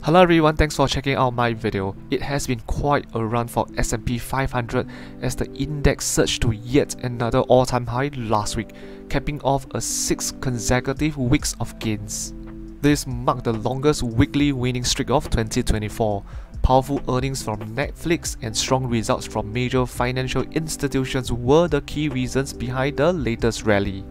Hello everyone, thanks for checking out my video. It has been quite a run for S&P 500 as the index surged to yet another all-time high last week, capping off a 6 consecutive weeks of gains. This marked the longest weekly winning streak of 2024. Powerful earnings from Netflix and strong results from major financial institutions were the key reasons behind the latest rally.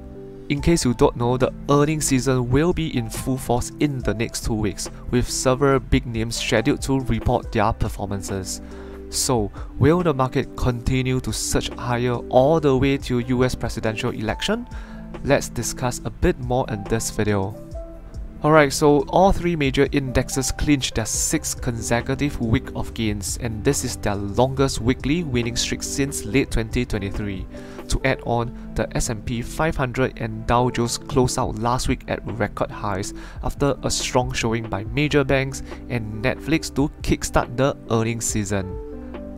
In case you don't know, the earnings season will be in full force in the next 2 weeks, with several big names scheduled to report their performances. So, will the market continue to surge higher all the way to US presidential election? Let's discuss a bit more in this video. Alright, so all 3 major indexes clinched their 6th consecutive week of gains, and this is their longest weekly winning streak since late 2023. To add on, the S&P 500 and Dow Jones closed out last week at record highs after a strong showing by major banks and Netflix to kickstart the earnings season.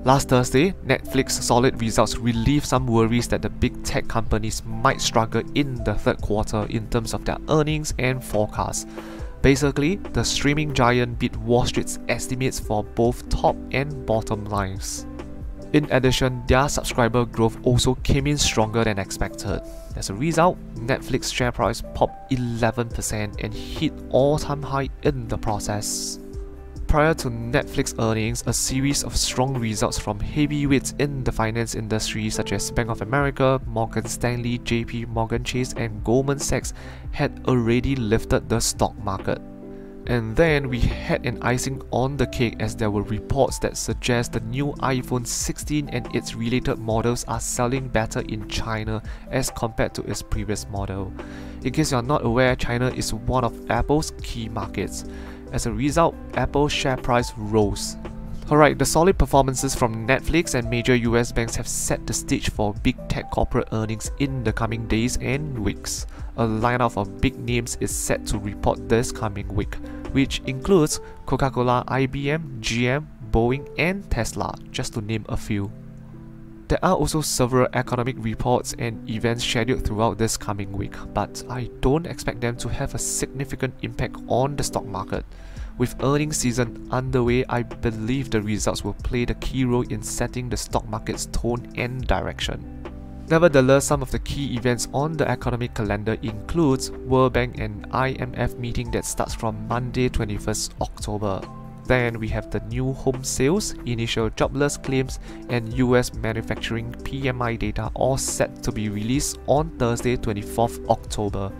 Last Thursday, Netflix's solid results relieved some worries that the big tech companies might struggle in the third quarter in terms of their earnings and forecasts. Basically, the streaming giant beat Wall Street's estimates for both top and bottom lines. In addition, their subscriber growth also came in stronger than expected. As a result, Netflix's share price popped 11% and hit all-time high in the process. Prior to Netflix earnings, a series of strong results from heavyweights in the finance industry such as Bank of America, Morgan Stanley, JP Morgan Chase and Goldman Sachs had already lifted the stock market. And then we had an icing on the cake as there were reports that suggest the new iPhone 16 and its related models are selling better in China as compared to its previous model. In case you are not aware, China is one of Apple's key markets. As a result, Apple's share price rose. Alright, the solid performances from Netflix and major US banks have set the stage for big tech corporate earnings in the coming days and weeks. A lineup of big names is set to report this coming week, which includes Coca-Cola, IBM, GM, Boeing and Tesla, just to name a few. There are also several economic reports and events scheduled throughout this coming week, but I don't expect them to have a significant impact on the stock market. With earnings season underway, I believe the results will play the key role in setting the stock market's tone and direction. Nevertheless, some of the key events on the economic calendar includes World Bank and IMF meeting that starts from Monday 21st October. Then we have the new home sales, initial jobless claims, and US manufacturing PMI data all set to be released on Thursday 24th October.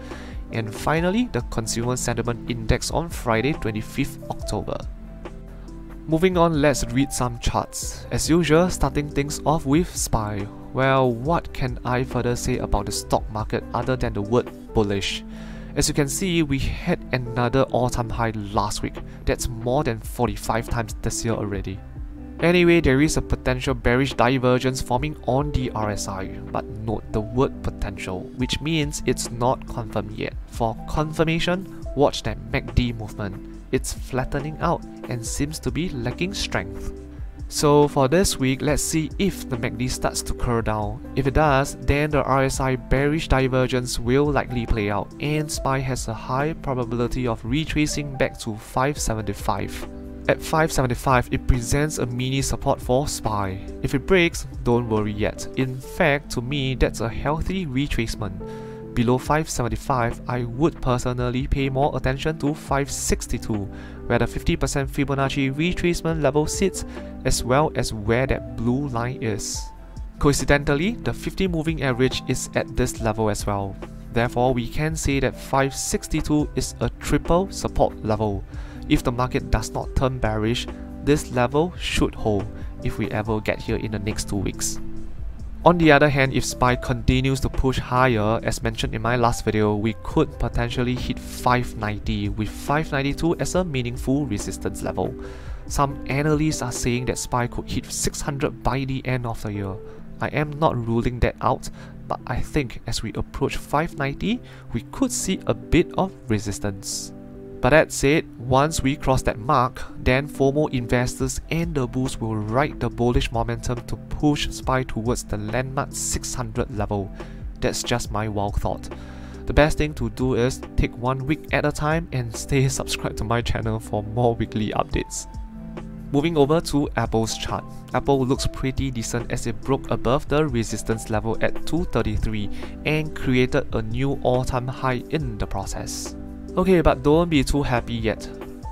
And finally, the Consumer Sentiment Index on Friday 25th October. Moving on, let's read some charts. As usual, starting things off with SPY. Well, what can I further say about the stock market other than the word bullish? As you can see, we had another all-time high last week. That's more than 45 times this year already. Anyway, there is a potential bearish divergence forming on the RSI, but note the word potential, which means it's not confirmed yet. For confirmation, watch that MACD movement. It's flattening out and seems to be lacking strength. So for this week, let's see if the MACD starts to curl down. If it does, then the RSI bearish divergence will likely play out, and SPY has a high probability of retracing back to 575. At 575, it presents a mini support for SPY. If it breaks, don't worry yet. In fact, to me, that's a healthy retracement. Below 575, I would personally pay more attention to 562, where the 50% Fibonacci retracement level sits, as well as where that blue line is. Coincidentally, the 50 moving average is at this level as well. Therefore, we can say that 562 is a triple support level. If the market does not turn bearish, this level should hold if we ever get here in the next 2 weeks. On the other hand, if SPY continues to push higher, as mentioned in my last video, we could potentially hit 590 with 592 as a meaningful resistance level. Some analysts are saying that SPY could hit 600 by the end of the year. I am not ruling that out, but I think as we approach 590, we could see a bit of resistance. But that said, once we cross that mark, then FOMO investors and the bulls will ride the bullish momentum to push SPY towards the landmark 600 level. That's just my wild thought. The best thing to do is take 1 week at a time and stay subscribed to my channel for more weekly updates. Moving over to Apple's chart. Apple looks pretty decent as it broke above the resistance level at 233 and created a new all-time high in the process. Okay, but don't be too happy yet.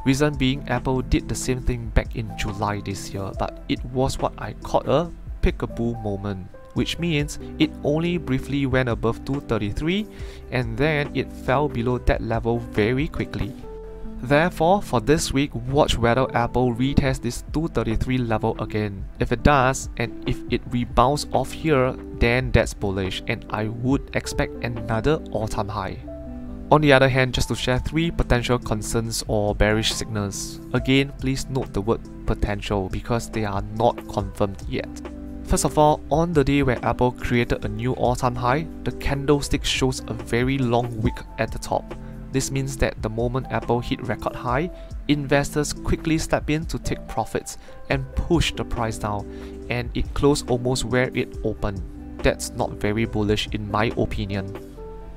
Reason being, Apple did the same thing back in July this year, but it was what I called a peekaboo moment, which means it only briefly went above 233 and then it fell below that level very quickly. Therefore, for this week, watch whether Apple retests this 233 level again. If it does, and if it rebounds off here, then that's bullish and I would expect another all-time high. On the other hand, just to share 3 potential concerns or bearish signals. Again, please note the word potential because they are not confirmed yet. First of all, on the day where Apple created a new all-time high, the candlestick shows a very long wick at the top. This means that the moment Apple hit record high, investors quickly step in to take profits and push the price down, and it closed almost where it opened. That's not very bullish in my opinion.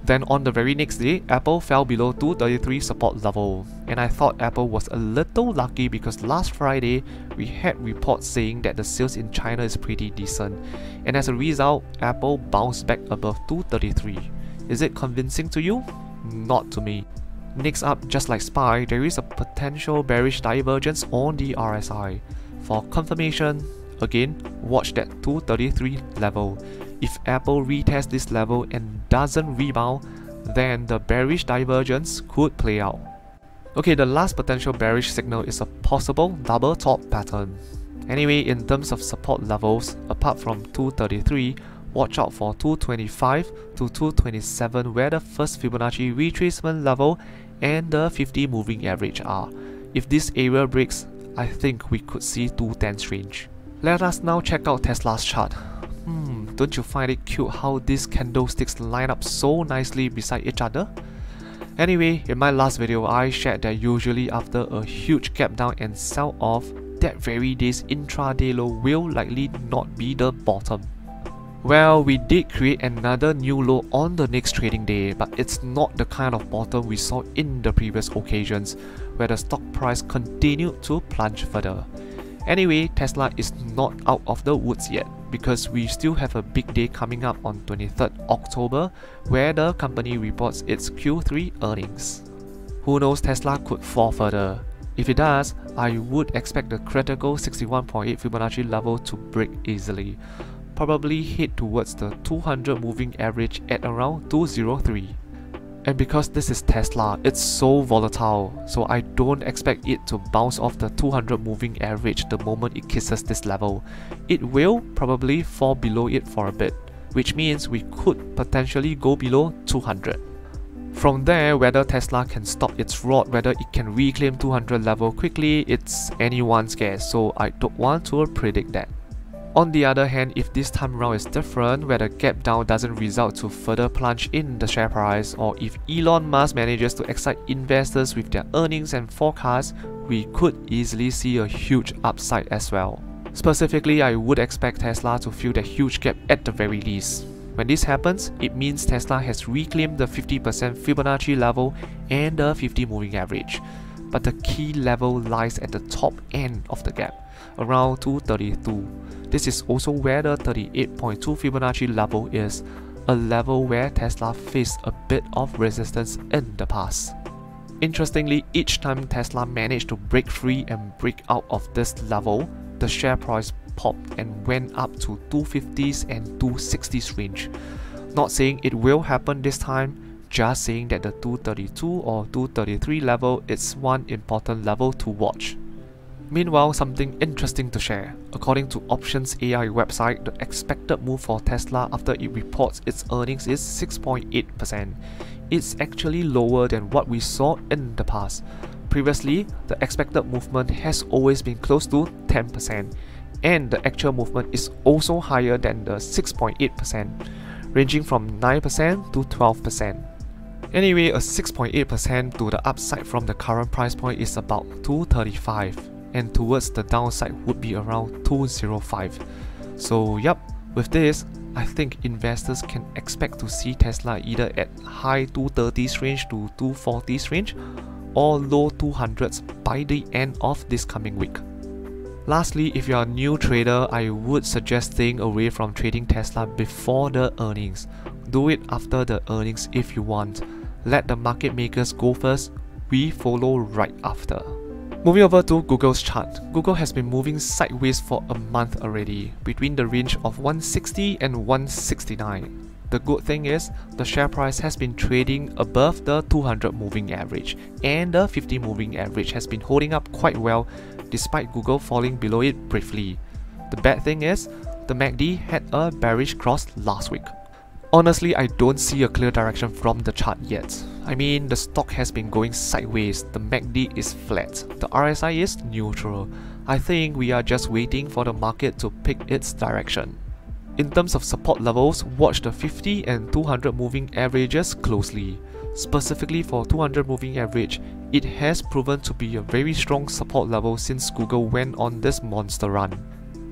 Then on the very next day, Apple fell below 233 support level, and I thought Apple was a little lucky because last Friday we had reports saying that the sales in China is pretty decent, and as a result, Apple bounced back above 233. Is it convincing to you? Not to me. Next up, just like SPY, there is a potential bearish divergence on the RSI. For confirmation, again, watch that 233 level. If Apple retests this level and doesn't rebound, then the bearish divergence could play out. Okay, the last potential bearish signal is a possible double top pattern. Anyway, in terms of support levels, apart from 233, watch out for 225 to 227 where the first Fibonacci retracement level and the 50 moving average are. If this area breaks, I think we could see 210's range. Let us now check out Tesla's chart. Don't you find it cute how these candlesticks line up so nicely beside each other? Anyway, in my last video, I shared that usually after a huge gap down and sell off, that very day's intraday low will likely not be the bottom. Well, we did create another new low on the next trading day, but it's not the kind of bottom we saw in the previous occasions, where the stock price continued to plunge further. Anyway, Tesla is not out of the woods yet, because we still have a big day coming up on 23rd October, where the company reports its Q3 earnings. Who knows, Tesla could fall further. If it does, I would expect the critical 61.8 Fibonacci level to break easily. Probably head towards the 200 moving average at around 203. And because this is Tesla, it's so volatile, so I don't expect it to bounce off the 200 moving average the moment it kisses this level. It will probably fall below it for a bit, which means we could potentially go below 200. From there, whether Tesla can stop its rot, whether it can reclaim 200 level quickly, it's anyone's guess, so I don't want to predict that. On the other hand, if this time round is different, where the gap down doesn't result to further plunge in the share price, or if Elon Musk manages to excite investors with their earnings and forecasts, we could easily see a huge upside as well. Specifically, I would expect Tesla to fill the huge gap at the very least. When this happens, it means Tesla has reclaimed the 50% Fibonacci level and the 50 moving average. But the key level lies at the top end of the gap, around 232. This is also where the 38.2 Fibonacci level is, a level where Tesla faced a bit of resistance in the past. Interestingly, each time Tesla managed to break free and break out of this level, the share price popped and went up to 250s and 260s range. Not saying it will happen this time, just saying that the 232 or 233 level is one important level to watch. Meanwhile, something interesting to share. According to Options AI website, the expected move for Tesla after it reports its earnings is 6.8%. It's actually lower than what we saw in the past. Previously, the expected movement has always been close to 10%, and the actual movement is also higher than the 6.8%, ranging from 9% to 12%. Anyway, a 6.8% to the upside from the current price point is about 235. And towards the downside would be around 205. So yup, with this, I think investors can expect to see Tesla either at high 230s range to 240s range or low 200s by the end of this coming week. Lastly, if you are a new trader, I would suggest staying away from trading Tesla before the earnings. Do it after the earnings if you want. Let the market makers go first, we follow right after. Moving over to Google's chart, Google has been moving sideways for a month already, between the range of 160 and 169. The good thing is, the share price has been trading above the 200 moving average, and the 50 moving average has been holding up quite well despite Google falling below it briefly. The bad thing is, the MACD had a bearish cross last week. Honestly, I don't see a clear direction from the chart yet. I mean, the stock has been going sideways, the MACD is flat, the RSI is neutral. I think we are just waiting for the market to pick its direction. In terms of support levels, watch the 50 and 200 moving averages closely. Specifically for 200 moving average, it has proven to be a very strong support level since Google went on this monster run.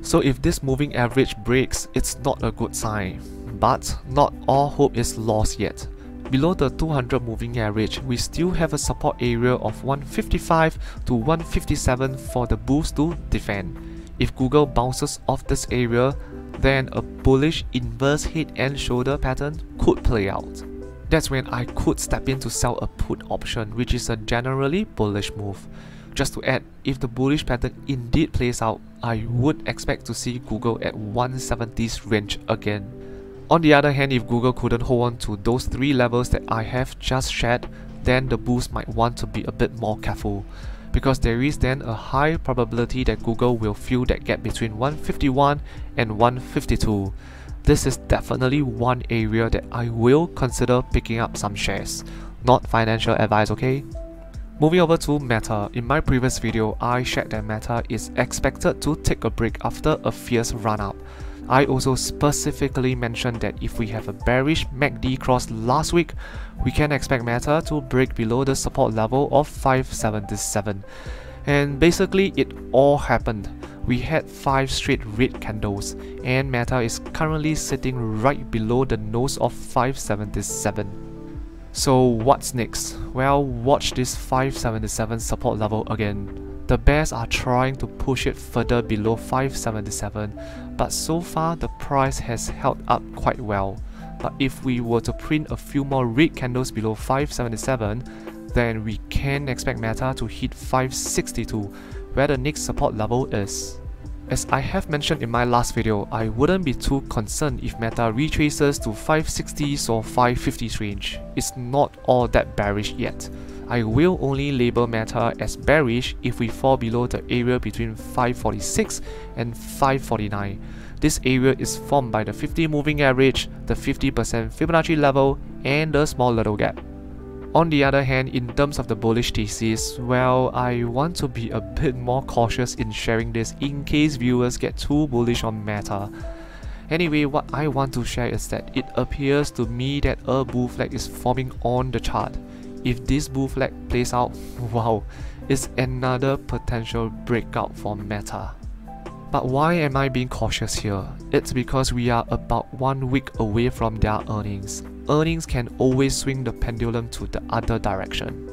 So if this moving average breaks, it's not a good sign. But not all hope is lost yet. Below the 200 moving average, we still have a support area of 155 to 157 for the bulls to defend. If Google bounces off this area, then a bullish inverse head and shoulder pattern could play out. That's when I could step in to sell a put option, which is a generally bullish move. Just to add, if the bullish pattern indeed plays out, I would expect to see Google at 170s range again. On the other hand, if Google couldn't hold on to those three levels that I have just shared, then the bulls might want to be a bit more careful, because there is then a high probability that Google will fill that gap between 151 and 152. This is definitely one area that I will consider picking up some shares. Not financial advice, okay? Moving over to Meta. In my previous video, I shared that Meta is expected to take a break after a fierce run-up. I also specifically mentioned that if we have a bearish MACD cross last week, we can expect Meta to break below the support level of 577. And basically it all happened. We had 5 straight red candles, and Meta is currently sitting right below the nose of 577. So what's next? Well, watch this 577 support level again. The bears are trying to push it further below 577, but so far the price has held up quite well. But if we were to print a few more red candles below 577, then we can expect Meta to hit 562, where the next support level is. As I have mentioned in my last video, I wouldn't be too concerned if Meta retraces to 560s or 550s range. It's not all that bearish yet. I will only label Meta as bearish if we fall below the area between 546 and 549. This area is formed by the 50 moving average, the 50% Fibonacci level, and the small little gap. On the other hand, in terms of the bullish thesis, well, I want to be a bit more cautious in sharing this in case viewers get too bullish on Meta. Anyway, what I want to share is that it appears to me that a bull flag is forming on the chart. If this bull flag plays out, wow, it's another potential breakout for Meta. But why am I being cautious here? It's because we are about 1 week away from their earnings. Earnings can always swing the pendulum to the other direction.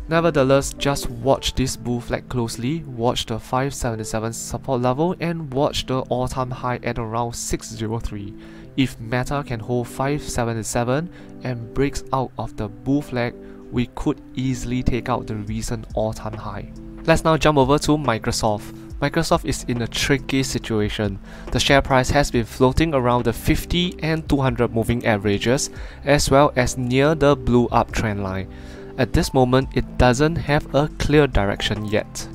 Nevertheless, just watch this bull flag closely, watch the 577 support level, and watch the all-time high at around 603. If Meta can hold 577 and breaks out of the bull flag, we could easily take out the recent all-time high. Let's now jump over to Microsoft. Microsoft is in a tricky situation. The share price has been floating around the 50 and 200 moving averages, as well as near the blue up trend line. At this moment, it doesn't have a clear direction yet.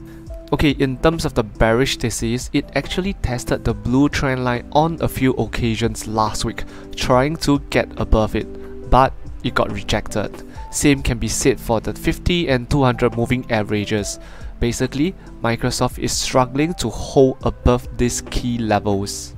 Okay, in terms of the bearish thesis, it actually tested the blue trend line on a few occasions last week, trying to get above it, but it got rejected. Same can be said for the 50 and 200 moving averages. Basically, Microsoft is struggling to hold above these key levels.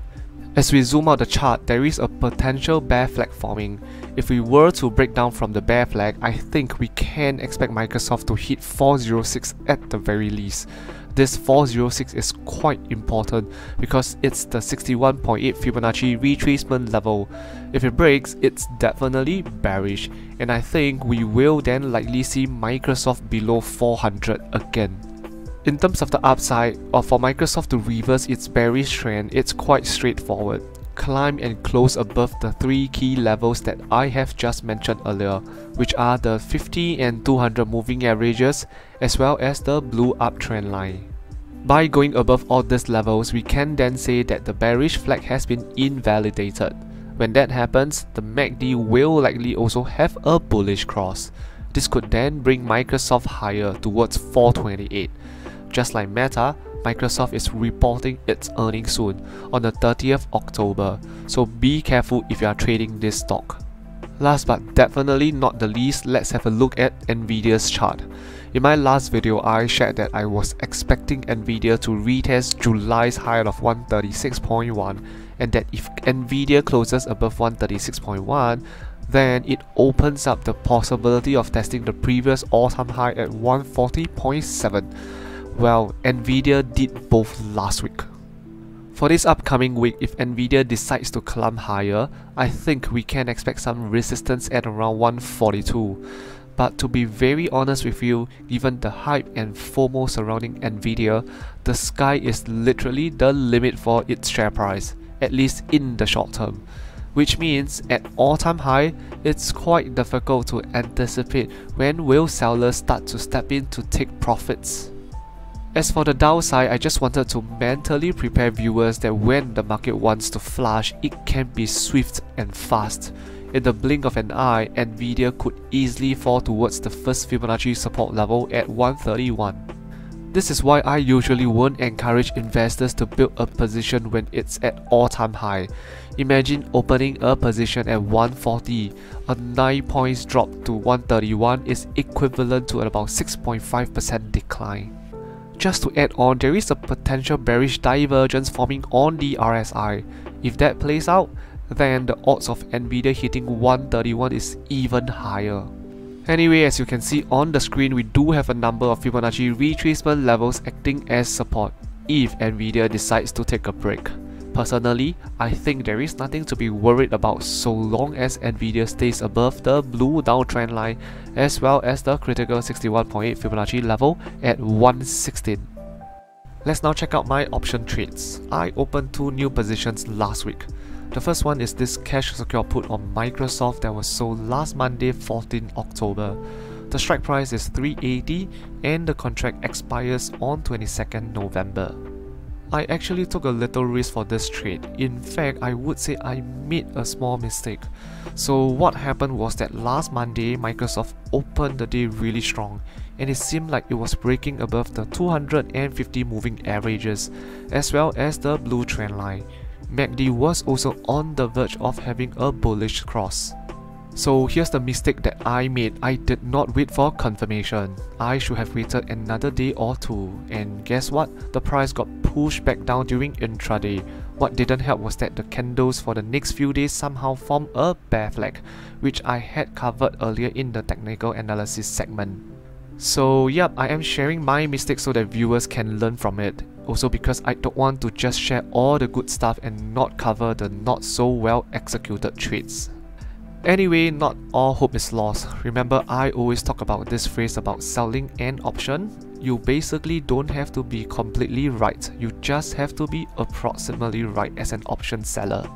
As we zoom out the chart, there is a potential bear flag forming. If we were to break down from the bear flag, I think we can expect Microsoft to hit 406 at the very least. This 406 is quite important because it's the 61.8 Fibonacci retracement level. If it breaks, it's definitely bearish, and I think we will then likely see Microsoft below 400 again. In terms of the upside, or for Microsoft to reverse its bearish trend, it's quite straightforward. Climb and close above the three key levels that I have just mentioned earlier, which are the 50 and 200 moving averages, as well as the blue uptrend line. By going above all these levels, we can then say that the bearish flag has been invalidated. When that happens, the MACD will likely also have a bullish cross. This could then bring Microsoft higher towards 428. Just like Meta, Microsoft is reporting its earnings soon on the 30th October, so be careful if you are trading this stock. Last but definitely not the least, let's have a look at Nvidia's chart. In my last video, I shared that I was expecting Nvidia to retest July's high of 136.1, and that if Nvidia closes above 136.1, then it opens up the possibility of testing the previous all-time high at 140.7. Well, Nvidia did both last week. For this upcoming week, if Nvidia decides to climb higher, I think we can expect some resistance at around 142. But to be very honest with you, given the hype and FOMO surrounding Nvidia, the sky is literally the limit for its share price, at least in the short term. Which means at all-time high, it's quite difficult to anticipate when will sellers start to step in to take profits. As for the downside, I just wanted to mentally prepare viewers that when the market wants to flush, it can be swift and fast. In the blink of an eye, Nvidia could easily fall towards the first Fibonacci support level at 131. This is why I usually won't encourage investors to build a position when it's at all-time high. Imagine opening a position at 140. A 9 points drop to 131 is equivalent to about 6.5% decline. Just to add on, there is a potential bearish divergence forming on the RSI. If that plays out, then the odds of Nvidia hitting 131 is even higher. Anyway, as you can see on the screen, we do have a number of Fibonacci retracement levels acting as support if Nvidia decides to take a break. Personally, I think there is nothing to be worried about so long as Nvidia stays above the blue downtrend line as well as the critical 61.8 Fibonacci level at 116. Let's now check out my option trades. I opened two new positions last week. The first one is this cash secure put on Microsoft that was sold last Monday, 14 October. The strike price is 380 and the contract expires on 22nd November. I actually took a little risk for this trade. In fact, I would say I made a small mistake. So what happened was that last Monday, Microsoft opened the day really strong, and it seemed like it was breaking above the 250 moving averages as well as the blue trend line. MACD was also on the verge of having a bullish cross. So here's the mistake that I made. I did not wait for confirmation. I should have waited another day or two, and guess what? The price got pushed back down during intraday. What didn't help was that the candles for the next few days somehow formed a bear flag, which I had covered earlier in the technical analysis segment. So yep, I am sharing my mistakes so that viewers can learn from it. Also because I don't want to just share all the good stuff and not cover the not so well executed trades. Anyway, not all hope is lost. Remember, I always talk about this phrase about selling an option. You basically don't have to be completely right, you just have to be approximately right as an option seller.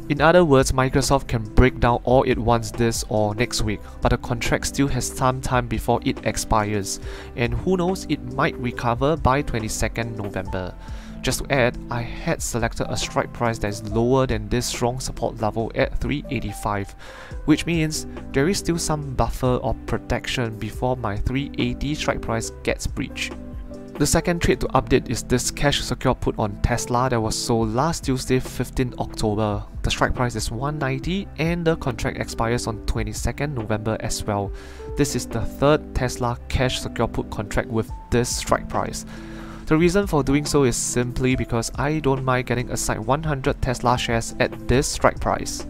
In other words, Microsoft can break down all it wants this or next week, but the contract still has some time before it expires, and who knows, it might recover by 22nd November. Just to add, I had selected a strike price that is lower than this strong support level at 385, which means there is still some buffer or protection before my 380 strike price gets breached. The second trade to update is this cash secure put on Tesla that was sold last Tuesday, 15 October. The strike price is 190 and the contract expires on 22nd November as well. This is the third Tesla cash secure put contract with this strike price. The reason for doing so is simply because I don't mind getting aside 100 Tesla shares at this strike price.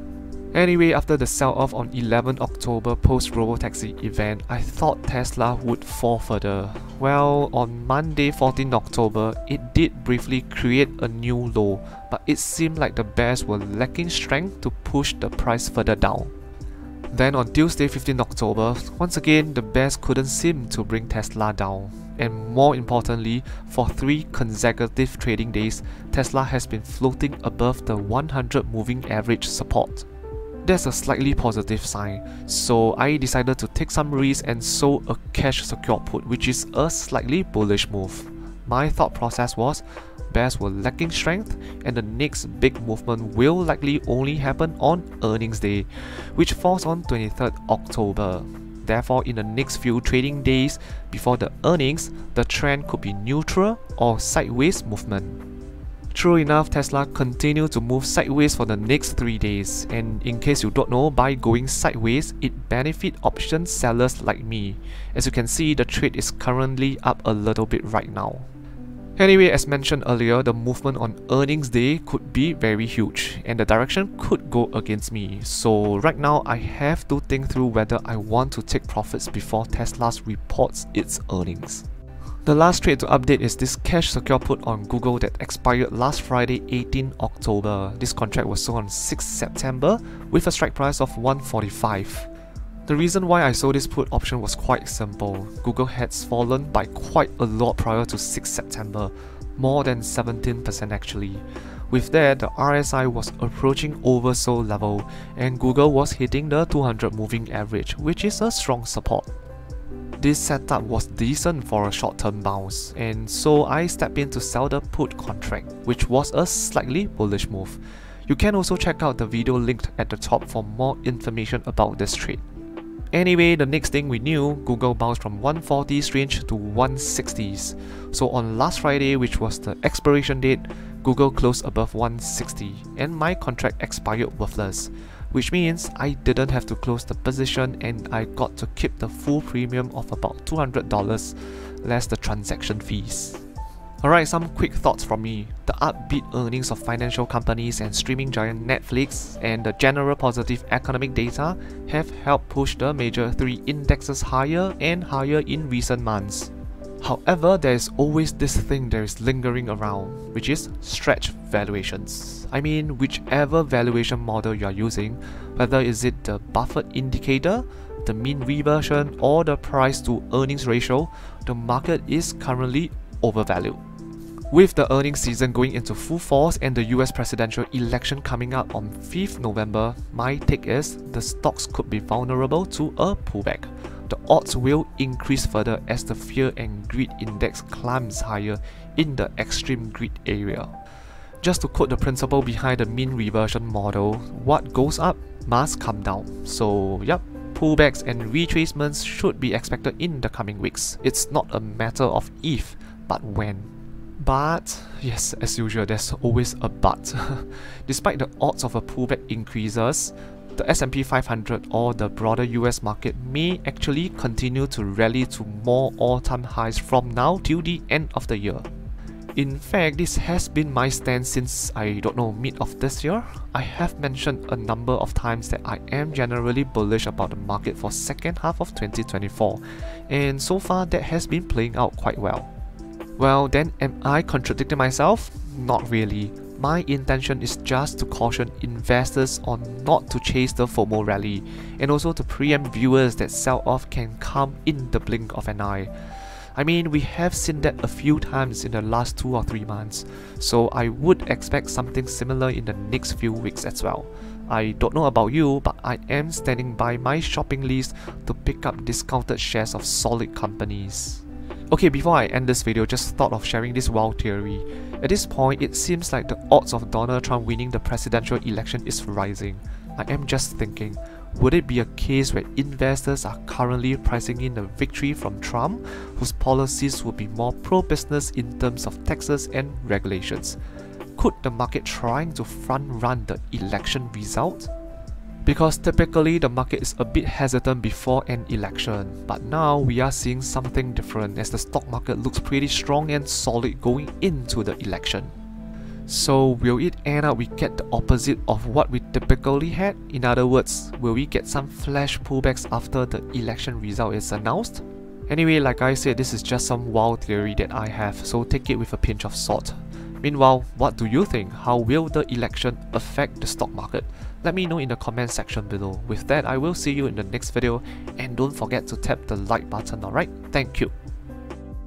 Anyway, after the sell-off on 11 October post-Robotaxi event, I thought Tesla would fall further. Well, on Monday 14 October, it did briefly create a new low, but it seemed like the bears were lacking strength to push the price further down. Then on Tuesday 15 October, once again the bears couldn't seem to bring Tesla down. And more importantly, for 3 consecutive trading days, Tesla has been floating above the 100 moving average support. That's a slightly positive sign, so I decided to take some risk and sold a cash secured put, which is a slightly bullish move. My thought process was, bears were lacking strength and the next big movement will likely only happen on earnings day, which falls on 23rd October. Therefore, in the next few trading days before the earnings, the trend could be neutral or sideways movement. True enough, Tesla continued to move sideways for the next 3 days, and in case you don't know, by going sideways, it benefits option sellers like me. As you can see, the trade is currently up a little bit right now. Anyway, as mentioned earlier, the movement on earnings day could be very huge, and the direction could go against me. So right now, I have to think through whether I want to take profits before Tesla reports its earnings. The last trade to update is this cash secure put on Google that expired last Friday 18 October. This contract was sold on 6 September with a strike price of 145. The reason why I sold this put option was quite simple. Google has fallen by quite a lot prior to 6 September, more than 17% actually. With that, the RSI was approaching oversold level and Google was hitting the 200 moving average, which is a strong support. This setup was decent for a short-term bounce, and so I stepped in to sell the put contract, which was a slightly bullish move. You can also check out the video linked at the top for more information about this trade. Anyway, the next thing we knew, Google bounced from 140s range to 160s. So on last Friday, which was the expiration date, Google closed above 160 and my contract expired worthless, which means I didn't have to close the position and I got to keep the full premium of about $200 less the transaction fees. Alright, some quick thoughts from me. The upbeat earnings of financial companies and streaming giant Netflix and the general positive economic data have helped push the major 3 indexes higher and higher in recent months. However, there is always this thing that is lingering around, which is stretch valuations. I mean, whichever valuation model you are using, whether is it the Buffett indicator, the mean reversion, or the price to earnings ratio, the market is currently overvalued. With the earnings season going into full force and the US presidential election coming up on 5th November, my take is the stocks could be vulnerable to a pullback. The odds will increase further as the fear and greed index climbs higher in the extreme greed area. Just to quote the principle behind the mean reversion model, what goes up must come down. So yep, pullbacks and retracements should be expected in the coming weeks. It's not a matter of if, but when. But, yes, as usual, there's always a but. Despite the odds of a pullback increases, the S&P 500 or the broader US market may actually continue to rally to more all-time highs from now till the end of the year. In fact, this has been my stance since, mid of this year. I have mentioned a number of times that I am generally bullish about the market for second half of 2024, and so far that has been playing out quite well. Well, then am I contradicting myself? Not really. My intention is just to caution investors on not to chase the FOMO rally, and also to preempt viewers that sell-off can come in the blink of an eye. I mean, we have seen that a few times in the last 2 or 3 months, so I would expect something similar in the next few weeks as well. I don't know about you, but I am standing by my shopping list to pick up discounted shares of solid companies. Okay, before I end this video, just thought of sharing this wild theory. At this point, it seems like the odds of Donald Trump winning the presidential election is rising. I am just thinking, would it be a case where investors are currently pricing in a victory from Trump, whose policies would be more pro-business in terms of taxes and regulations? Could the market trying to front-run the election result? Because typically the market is a bit hesitant before an election, but now we are seeing something different as the stock market looks pretty strong and solid going into the election. So will it end up we get the opposite of what we typically had? In other words, will we get some flash pullbacks after the election result is announced? Anyway, like I said, this is just some wild theory that I have, so take it with a pinch of salt. Meanwhile, what do you think? How will the election affect the stock market? Let me know in the comment section below. With that, I will see you in the next video, and don't forget to tap the like button, alright? Thank you.